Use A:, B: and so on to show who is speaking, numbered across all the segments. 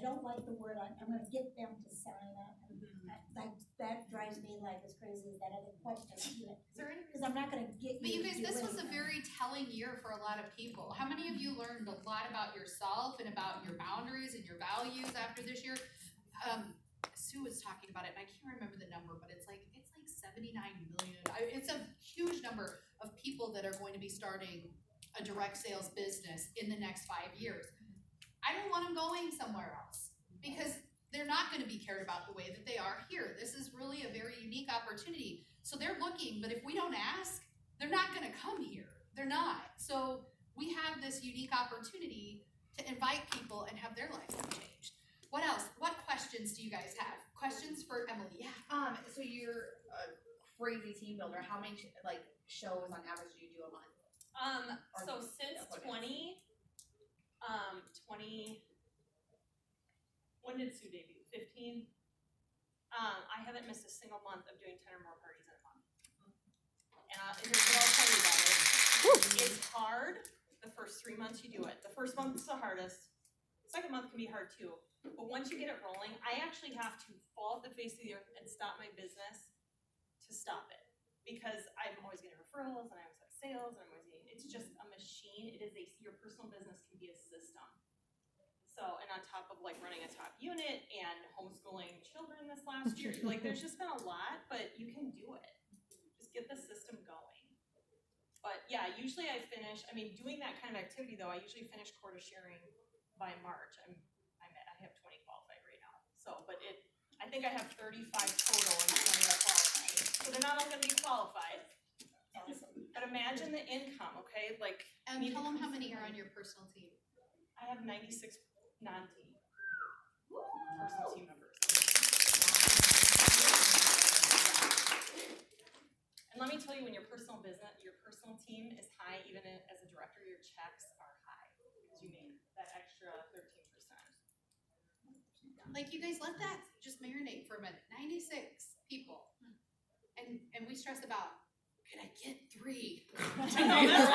A: don't like the word, I'm gonna get them to sign up. Like, that drives me like as crazy as that other question. Cause I'm not gonna get you.
B: But you guys,
A: to do
B: this was a
A: anything.
B: very telling year for a lot of people. How many of you learned a lot about yourself and about your boundaries and your values after this year? Sue was talking about it, and I can't remember the number, but it's like 79 million. It's a huge number of people that are going to be starting a direct sales business in the next 5 years. I don't want them going somewhere else because they're not going to be cared about the way that they are here. This is really a very unique opportunity. So they're looking, but if we don't ask, they're not going to come here. They're not. So we have this unique opportunity to invite people and have their lives changed. What else? What questions do you guys have? Questions for Emily? Yeah.
C: So you're a crazy team builder. How many shows on average do you do a month?
D: So since 20, when did Sue debut? 15. I haven't missed a single month of doing 10 or more parties in a month. And here's what I'll tell you about it. It's hard the first 3 months you do it. The first month is the hardest. The second month can be hard too. But once you get it rolling, I actually have to fall off the face of the earth and stop my business to stop it. Because I'm always getting referrals and I always have sales and I'm always getting, it's just a machine. It is your personal business can be a system. So, and on top of like running a top unit and homeschooling children this last year, like there's just been a lot, but you can do it. Just get the system going. But yeah, usually I finish, doing that kind of activity though, I usually finish quota sharing by March. I have 20 qualified right now. So, but I think I have 35 total and 20 are qualified. So they're not all gonna be qualified. But imagine the income, okay?
B: And tell them how many are on your personal team.
D: I have 96 non-team personal team members. And let me tell you, when your personal team is high, even as a director, your checks are high because you make that extra 13%.
B: Like, you guys, let that just marinate for a minute. 96 people. And we stress about, can I get 3?
D: I know, that's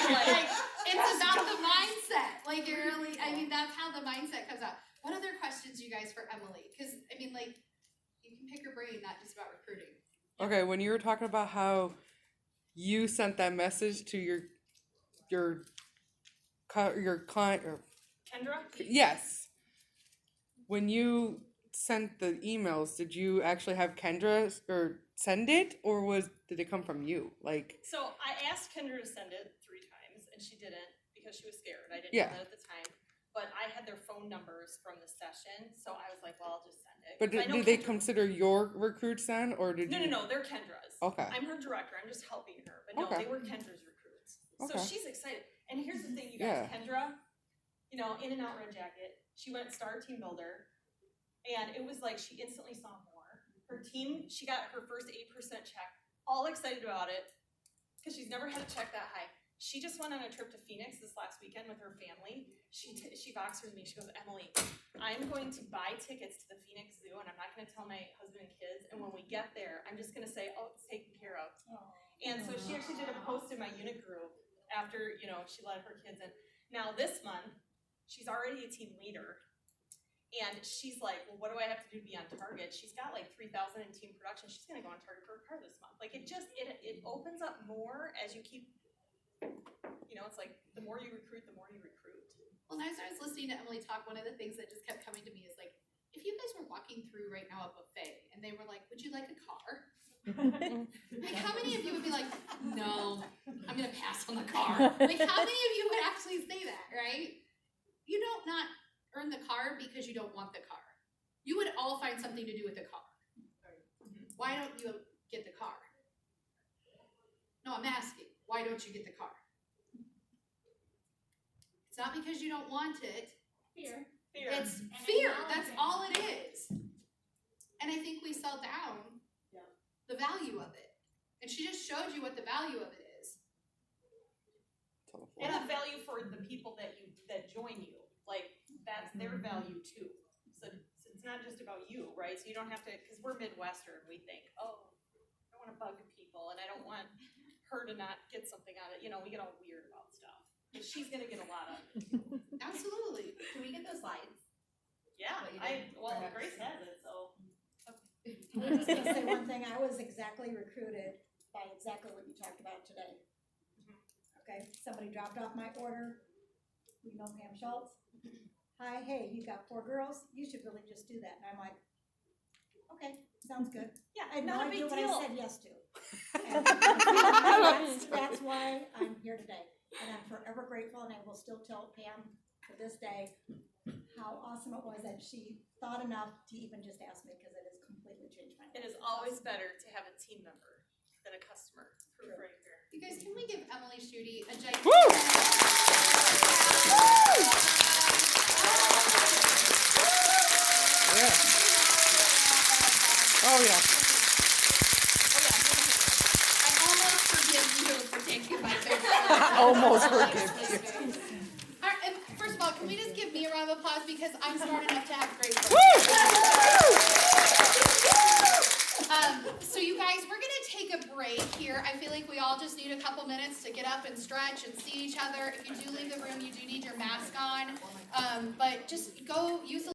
D: what
B: like, it's about the mindset. Like, you're really, that's how the mindset comes out. What other questions you guys for Emily? Because, you can pick her brain, not just about recruiting.
E: Okay, when you were talking about how you sent that message to your client, or
D: Kendra?
E: yes. When you sent the emails, did you actually have Kendra send it, or did it come from you?
D: So I asked Kendra to send it 3 times, and she didn't because she was scared. I didn't
E: Yeah.
D: know that at the time. But I had their phone numbers from the session, so I was like, well, I'll just send it.
E: But
D: 'Cause I know
E: did they
D: Kendra-
E: consider your recruits then, or did you?
D: No, they're Kendra's.
E: Okay.
D: I'm her director. I'm just helping her. But no,
E: Okay.
D: they were Kendra's recruits. So
E: Okay.
D: she's excited. And here's the thing, you guys.
E: Yeah.
D: Kendra, in and out red jacket. She went star team builder. And it was like she instantly saw more. Her team, she got her first 8% check. All excited about it. Because she's never had a check that high. She just went on a trip to Phoenix this last weekend with her family. She Voxered me. She goes, Emily, I'm going to buy tickets to the Phoenix Zoo, and I'm not going to tell my husband and kids. And when we get there, I'm just going to say, oh, it's taken care of. And so she actually did a post in my unit group after, she let her kids in. Now this month, she's already a team leader. And she's like, well, what do I have to do to be on target? She's got like 3,000 in team production. She's going to go on target for a car this month. Like it opens up more as you keep, it's like the more you recruit, the more you recruit.
B: Well, as I was listening to Emily talk, one of the things that just kept coming to me is like, if you guys were walking through right now a buffet and they were like, would you like a car? Like, how many of you would be like, no, I'm going to pass on the car? Like, how many of you would actually say that, right? You don't not earn the car because you don't want the car. You would all find something to do with the car. Why don't you get the car? No, I'm asking, why don't you get the car? It's not because you don't want it.
D: Fear.
B: It's fear. That's all it is. And I think we sell down the value of it. And she just showed you what the value of it is.
D: And the value for the people that join you. Like, that's their value too. So it's not just about you, right? So you don't have to, because we're Midwestern, we think, oh, I don't want to bug people and I don't want her to not get something out of it. We get all weird about stuff. But she's going to get a lot of it.
B: Absolutely.
C: Can we get those slides?
D: Yeah, Grace has it, so.
A: I was just gonna say one thing, I was exactly recruited by exactly what you talked about today. Okay, somebody dropped off my order, you know Pam Schultz? Hi, hey, you got 4 girls, you should really just do that, and I'm like, okay, sounds good.
D: Yeah,
A: I had no
D: not a
A: idea
D: big
A: what I
D: deal.
A: said yes to. And that's why I'm here today, and I'm forever grateful, and I will still tell Pam to this day how awesome it was that she thought enough to even just ask me, because it has completely changed my life.
D: It is always better to have a team member than a customer. Proof right here.
B: You guys, can we give Emily Schutte a giant?
E: Yeah. Oh yeah.
B: I almost forgive you for taking my picture.
E: Almost forgive you.
B: All right, and first of all, can we just give me a round of applause because I'm smart enough to have great friends. So you guys, we're gonna take a break here. I feel like we all just need a couple minutes to get up and stretch and see each other. If you do leave the room, you do need your mask on. But just go use the